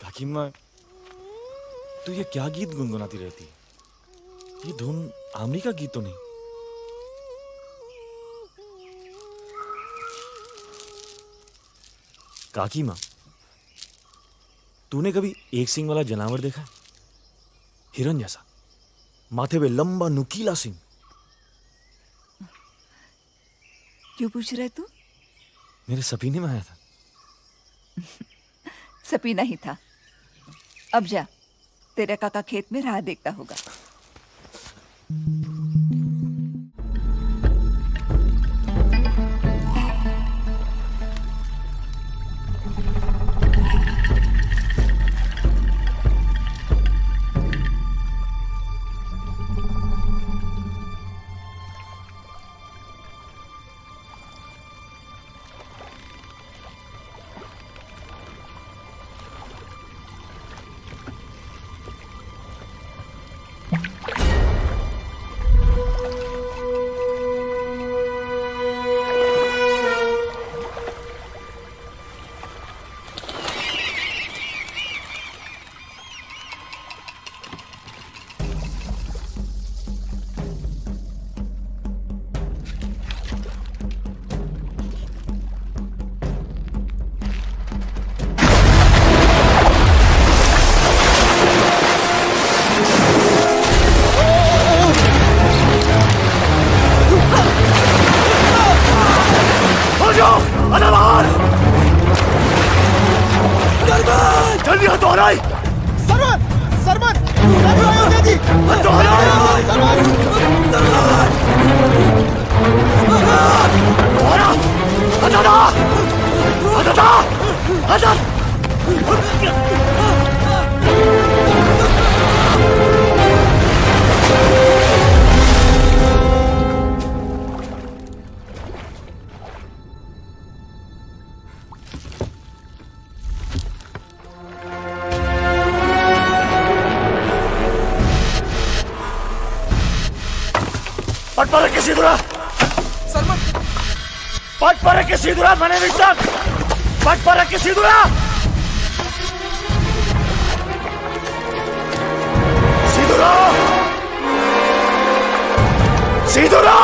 काकीमा, तू ये क्या गीत गुनगुनाती रहती है? ये धुन आमरी का गीत तो नहीं? काकीमा, तूने कभी एक सींग वाला जानवर देखा है? हिरन जैसा, माथे पे लंबा नुकीला सींग। क्यों पूछ रहे तू? मेरे सपने में आया था। सपीना ही था। अब जा, तेरा काका खेत में राह देखता होगा। भाई सरवन सरवन राजू अयोध्या जी पट पर किसी दूरा सरवन पट पर किसी दूरा मैंने विचार पट पर किसी दूरा सीधुरा सीधुरा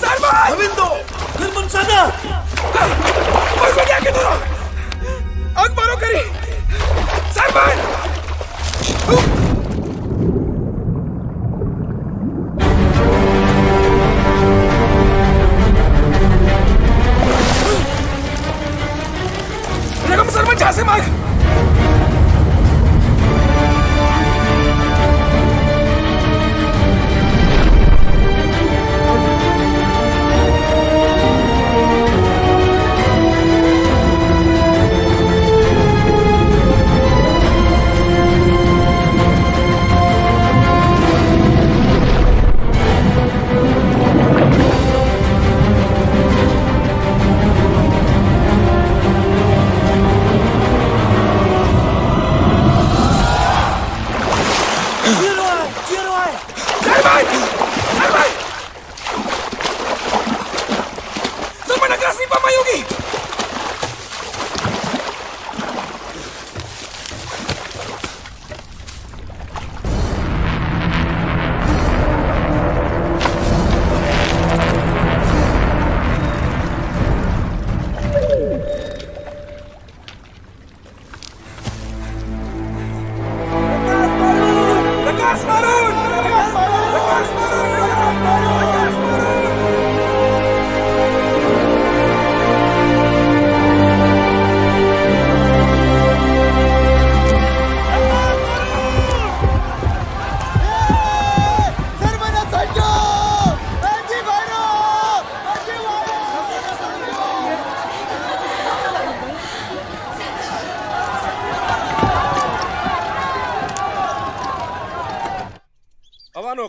सरवन गोविंदो निर्मन सादा बस क्या के दूर आग मारो करी सरवन रकम सरवन जहां से मांग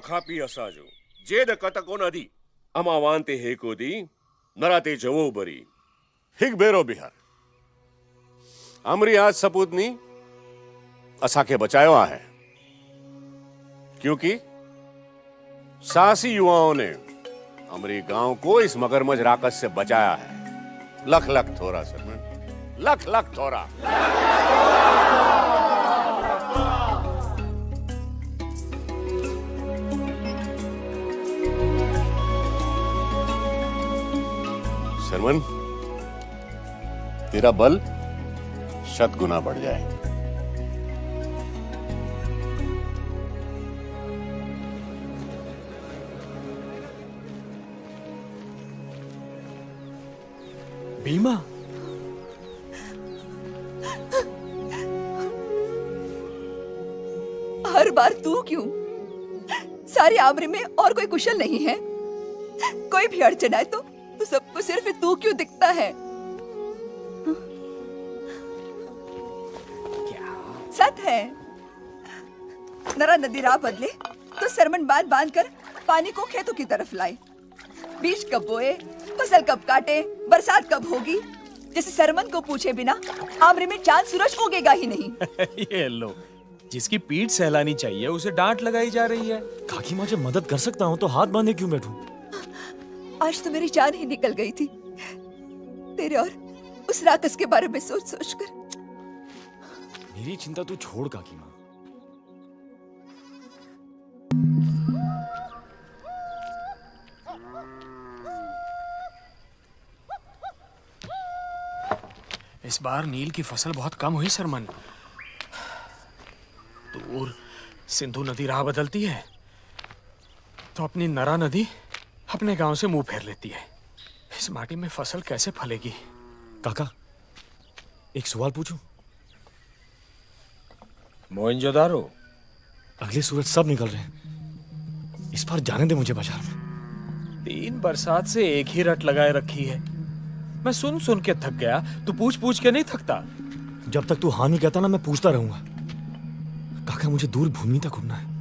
ખાપી અસાજો જેદ કતકો નદી અમા વાંતે હેકોદી નરાતે જવો બરી हिग बेरो बिहार अमरी आज सपूतनी असाके बचायो है क्योंकि साहसी युवाओं ने अमरी गांव को इस मगरमच्छ राक्षस से बचाया है। लख लख थोड़ा सरमन लख लख थोड़ा। सरमन तेरा बल 100 गुना बढ़ जाए। भीमा हर बार तू क्यों? सारे आमरे में और कोई कुशल नहीं है? कोई भी अड़चन आए तो सबको सिर्फ तू क्यों दिखता है? सत है नरा नदी राह बदले तो सरमन बांध बांध कर पानी को खेतों की तरफ लाए। बीज कब बोए, फसल कब काटे, बरसात कब होगी, जैसे सरमन को पूछे बिना आमरे में चांद सूरज उगेगा ही नहीं। ये लो, जिसकी पीठ सहलानी चाहिए उसे डांट लगाई जा रही है। काकी माँ जब मदद कर सकता हूँ तो हाथ बांधे क्यों बैठूं? आज तो मेरी जान ही निकल गई थी तेरे और उस राक्षस के बारे में सोच सोच कर। मेरी चिंता तू छोड़ काकी माँ। इस बार नील की फसल बहुत कम हुई सरमन। दूर सिंधु नदी राह बदलती है, तो अपनी नरा नदी अपने गांव से मुंह फेर लेती है। इस माटी में फसल कैसे फलेगी? काका, एक सवाल पूछूं? मोहनजोदारो। अगले सूरज सब निकल रहे हैं, इस बार जाने दे मुझे बाजार में। 3 बरसात से एक ही रट लगाए रखी है। मैं सुन सुन के थक गया, तू पूछ पूछ के नहीं थकता? जब तक तू हाँ नहीं कहता ना, मैं पूछता रहूंगा। काका, मुझे दूर भूमि तक उड़ना है।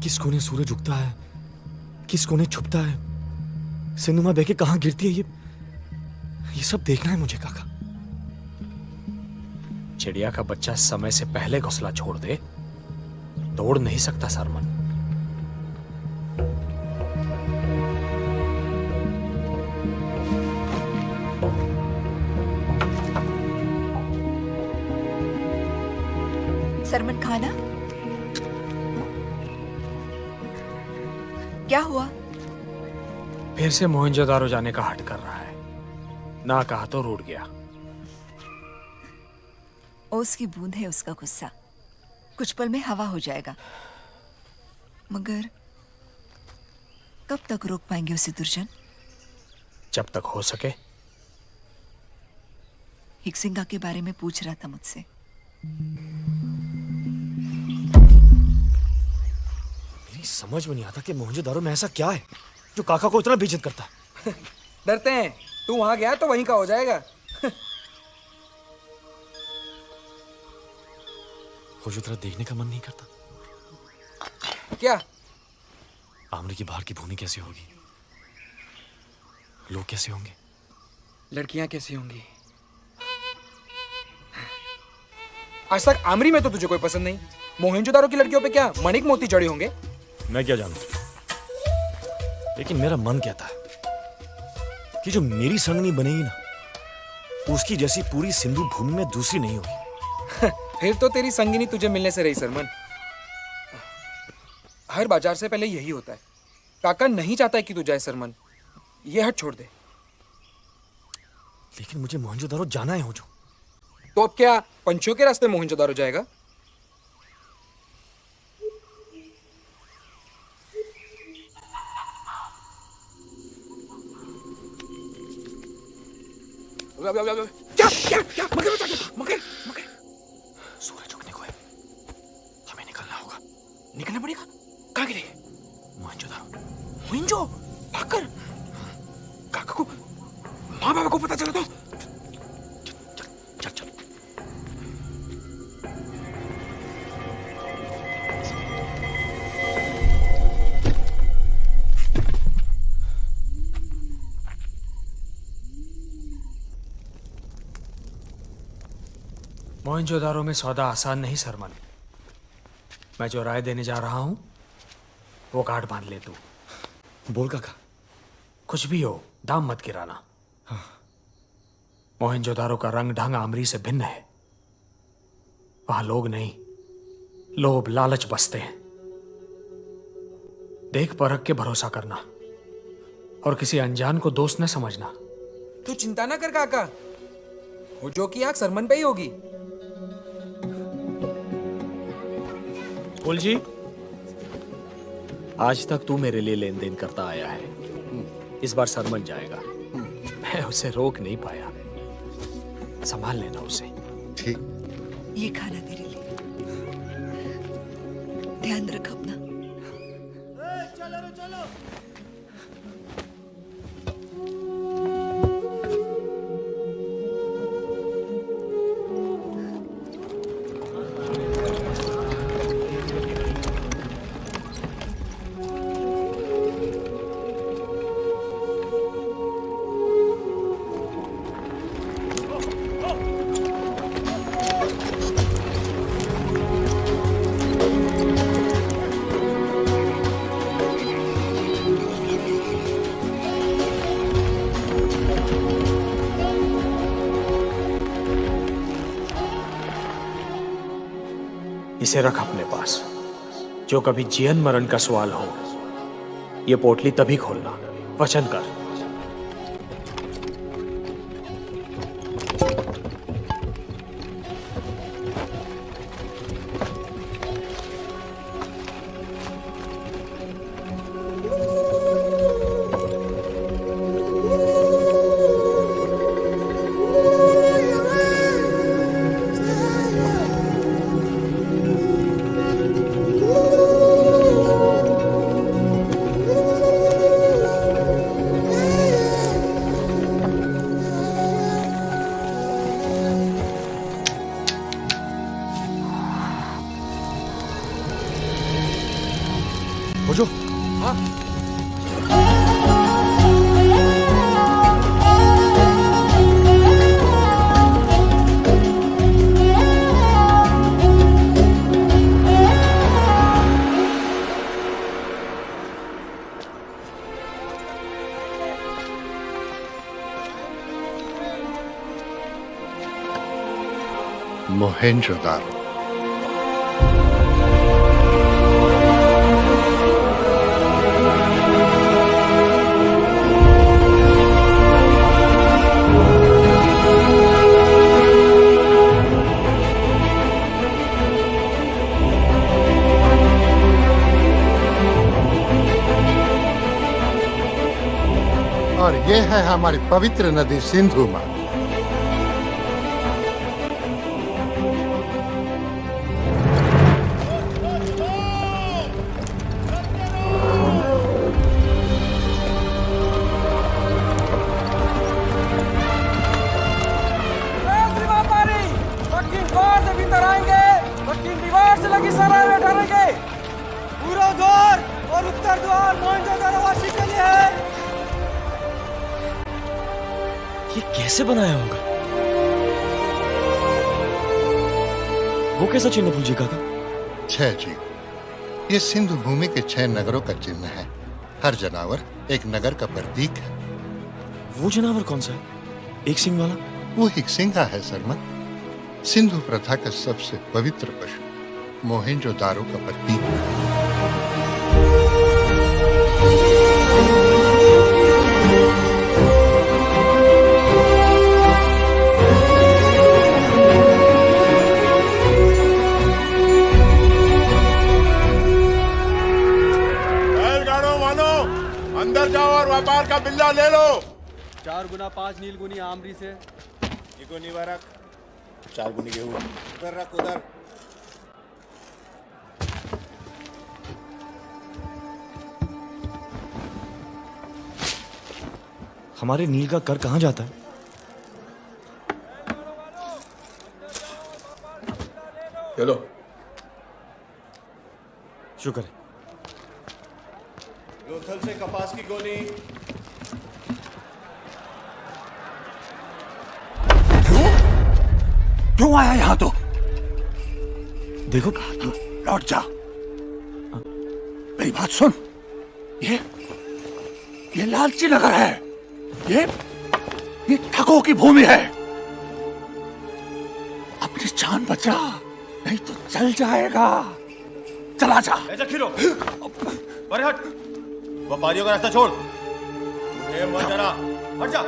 किस कोने सूरज उगता है, किस कोने छुपता है, सिनेमा बहके कहां गिरती है, ये सब देखना है मुझे काका। चिड़िया का बच्चा समय से पहले घोंसला छोड़ दे तो उड़ नहीं सकता सरमन। सरमन खाना क्या हुआ? फिर से मोहनजोदारो जाने का हट कर रहा है। ना कहा तो रूठ गया। ओस की बूंद है उसका गुस्सा, कुछ पल में हवा हो जाएगा। मगर कब तक रोक पाएंगे उसे दुर्जन? जब तक हो सके। हिक्सिंगा के बारे में पूछ रहा था मुझसे। मेरी समझ में नहीं आता कि मोहनजोदारो में ऐसा क्या है जो काका को इतना बेइज्जत करता है। डरते हैं, तू वहां गया तो वहीं का हो जाएगा। वो जो तेरा देखने का मन नहीं करता। क्या? आमरी की बाहर की भूमि कैसे होगी, लोग कैसे होंगे, लड़कियां कैसी होंगी? आज तक आमरी में तो तुझे कोई पसंद नहीं। मोहनजोदारो की लड़कियों पे क्या मणिक मोती जड़े होंगे? मैं क्या जानूं, लेकिन मेरा मन कहता है कि जो मेरी संगनी बनेगी ना, उसकी जैसी पूरी सिंधु भूमि में दूसरी नहीं होगी। फिर तो तेरी संगिनी तुझे मिलने से रही सरमन। हर बाजार से पहले यही होता है। काका नहीं चाहता है कि तू जाए सरमन, ये हट छोड़ दे। लेकिन मुझे मोहनजोदारो जाना है हो जो। तो अब क्या पंछियों के रास्ते मोहनजोदारो जाएगा? क्या क्या क्या? मगर बचा के, मगर मगर। सूरज उगने को है, हमें निकलना होगा। निकलना पड़ेगा। कहाँ गिरेंगे? मोहनजोदारो। मोहिंजो भागकर। काका को, माँ बाबा को पता चला तो? चल चल। मोहनजोदारो में सौदा आसान नहीं सरमन। मैं जो राय देने जा रहा हूं वो गांठ बांध ले तू। बोल काका। कुछ भी हो, दाम मत गिराना। मोहनजोदारो का रंग ढंग आमरी से भिन्न है। वहां लोग नहीं, लोभ लालच बसते हैं। देख परख के भरोसा करना और किसी अनजान को दोस्त न समझना। तू चिंता ना कर काका, वो जो की आंख सरमन पे ही होगी। फूल जी, आज तक तू मेरे लिए लेन देन करता आया है। इस बार सरमन जाएगा। मैं उसे रोक नहीं पाया। संभाल लेना उसे। ये खाना तेरे लिए, ध्यान रख अपना। इसे रख अपने पास। जो कभी जीवन मरण का सवाल हो, ये पोटली तभी खोलना। वचन कर। मोहेंजोदारो। और ये है हमारी पवित्र नदी सिंधु माँ। पूर्व द्वार और उत्तर द्वार मोहनजोदारो वासी के लिए है। ये कैसे बनाया होगा? वो कैसा चिन्ह पूजी काका? 6 जीव। ये सिंधु भूमि के 6 नगरों का चिन्ह है। हर जानवर एक नगर का प्रतीक है। वो जानवर कौन सा है? एक सिंह वाला? वो एक सिंहा है सरमन। सिंधु प्रथा का सबसे पवित्र पशु मोहेंजोदारो का प्रतीक है। अंदर जाओ और व्यापार का बिल्ला ले लो। 4 गुना 5 नीलगुनी आमरी से। निगुनी वरक 4 गुनी गेहूं उधर रख उधर। हमारे नील का कर कहां जाता है? चलो शुक्र है। लोथल से कपास की गोली। क्यों आया यहां? तो देखो लौट जा। मेरी बात सुन। ये लालची नगर है। ये ठगों की भूमि है। अपनी जान बचा, नहीं तो चल जाएगा। चला जा। खीरो अरे हट। व्यापारियों का रास्ता छोड़। मत डरा, हट जा।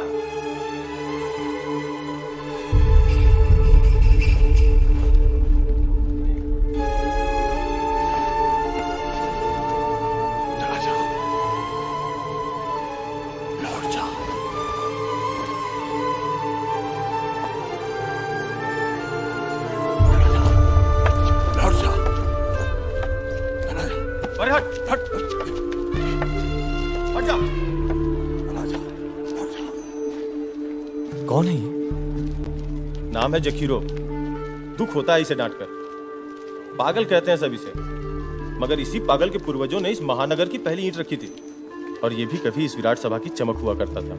कौन है ये? नाम है जखीरो। दुख होता है इसे डांटकर। पागल कहते हैं सब इसे, मगर इसी पागल के पूर्वजों ने इस महानगर की पहली ईंट रखी थी। और ये भी कभी इस विराट सभा की चमक हुआ करता था।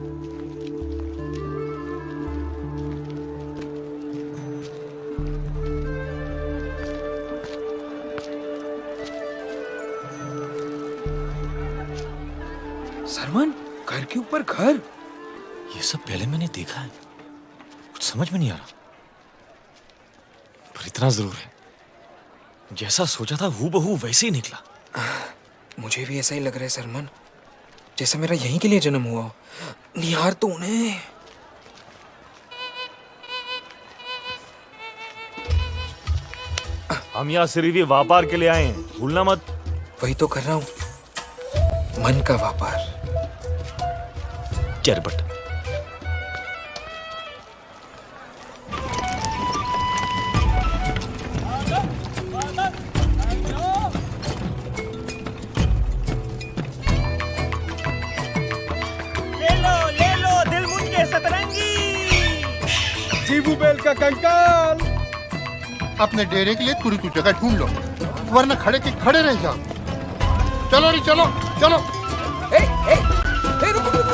सरमन, घर के ऊपर घर। ये सब पहले मैंने देखा है, कुछ समझ में नहीं आ रहा। पर इतना जरूर है, जैसा सोचा था हूबहू वैसे ही निकला। मुझे भी ऐसा ही लग रहा है सरमन, जैसा मेरा यहीं के लिए जन्म हुआ। निहार तो उन्हें। हम यहाँ सिर्फ ये व्यापार के लिए आए हैं, भूलना मत। वही तो कर रहा हूँ, मन का व्यापार। चरबट। ले लो दिल मुझ के सतरंगी। जीबू बेल का कंकाल। अपने डेरे के लिए पूरी जगह ढूंढ लो, वरना खड़े के खड़े रह जाओ। चलो रे चलो चलो। रुको रुको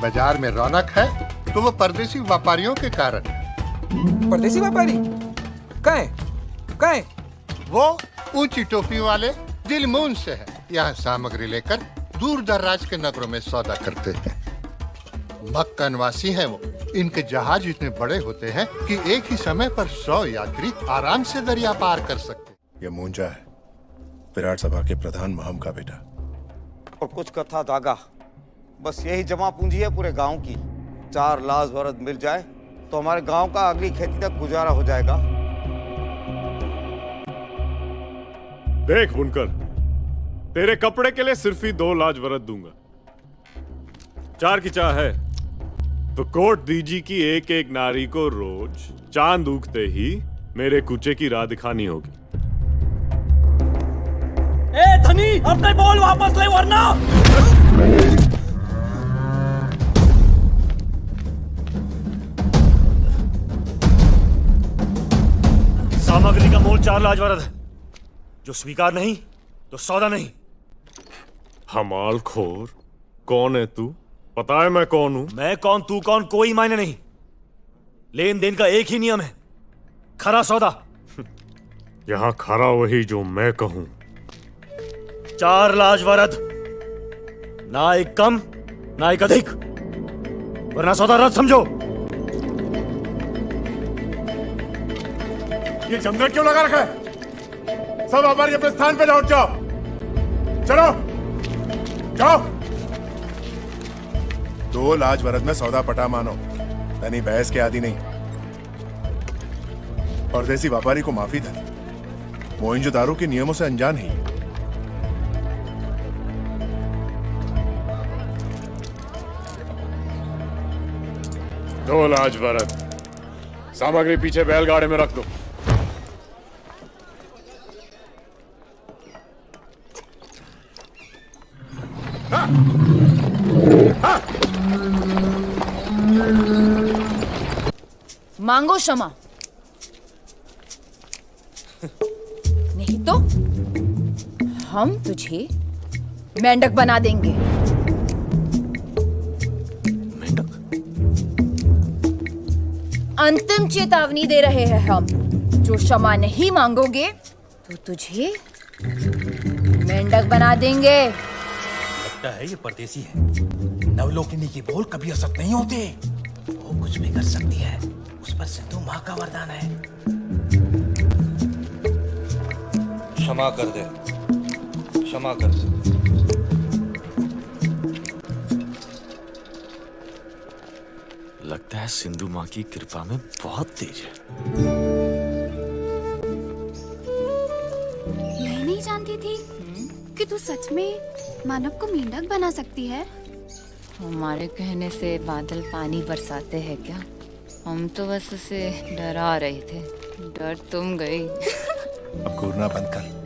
बाजार में रौनक है तो वो परदेसी व्यापारियों के कारण है। परदेसी व्यापारी कहाँ है? वो ऊंची टोपी वाले दिलमून से है। यहाँ सामग्री लेकर दूर दराज के नगरों में सौदा करते हैं। मक्का निवासी हैं वो। इनके जहाज इतने बड़े होते हैं कि एक ही समय पर 100 यात्री आराम से दरिया पार कर सकते हैं। ये मूंजा है, विराट सभा के प्रधान महम का बेटा। और कुछ कथा धागा, बस यही जमा पूंजी है पूरे गांव की। 4 लाख वर्द मिल जाए तो हमारे गांव का अगली खेती तक गुजारा हो जाएगा। देख बुनकर, तेरे कपड़े के लिए सिर्फ ही 2 लाख वरद दूंगा। 4 की चाह है तो कोट दीजी की एक एक नारी को रोज चांद उगते ही मेरे कूचे की राह दिखानी होगी। ए धनी, अपने बोल वापस ले वरना। सामग्री का मोल 4 लाख वरद है। जो स्वीकार नहीं तो सौदा नहीं। हमाल खोर, कौन है तू? पता है मैं कौन हूं? मैं कौन तू कौन कोई मायने नहीं। लेन देन का एक ही नियम है, खरा सौदा। यहां खरा वही जो मैं कहूं। 4 लाख वरद, ना एक कम ना एक अधिक, वरना सौदा रद्द समझो। ये जमघट क्यों लगा रखा है? सब व्यापारी अपने स्थान पे लौट जाओ। चलो जाओ। 2 लाख वरद में सौदा पटा मानो, धनी बहस के आदि नहीं। परदेसी व्यापारी को माफी धनी, मोहिंजोदारो के नियमों से अनजान ही। दो लाख वरद, सामग्री पीछे बैलगाड़ी में रख दो। मांगो क्षमा, नहीं तो हम तुझे मेंढक बना देंगे। मेंढक? अंतिम चेतावनी दे रहे हैं हम। जो क्षमा नहीं मांगोगे तो तुझे मेंढक बना देंगे। लगता है ये परदेसी है। नवलोकिनी की बोल कभी असत नहीं होते। वो कुछ भी कर सकती है, उस पर सिंधु माँ का वरदान है। क्षमा कर दे, क्षमा कर दे। लगता है सिंधु माँ की कृपा में बहुत तेज है। मैं नहीं जानती थी कि तू सच में मानव को मेंढक बना सकती है। हमारे कहने से बादल पानी बरसाते हैं क्या? हम तो बस उसे डरा रहे थे। डर तुम गई। अब घूरना बंद कर।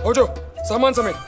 हो जो सामान समेत।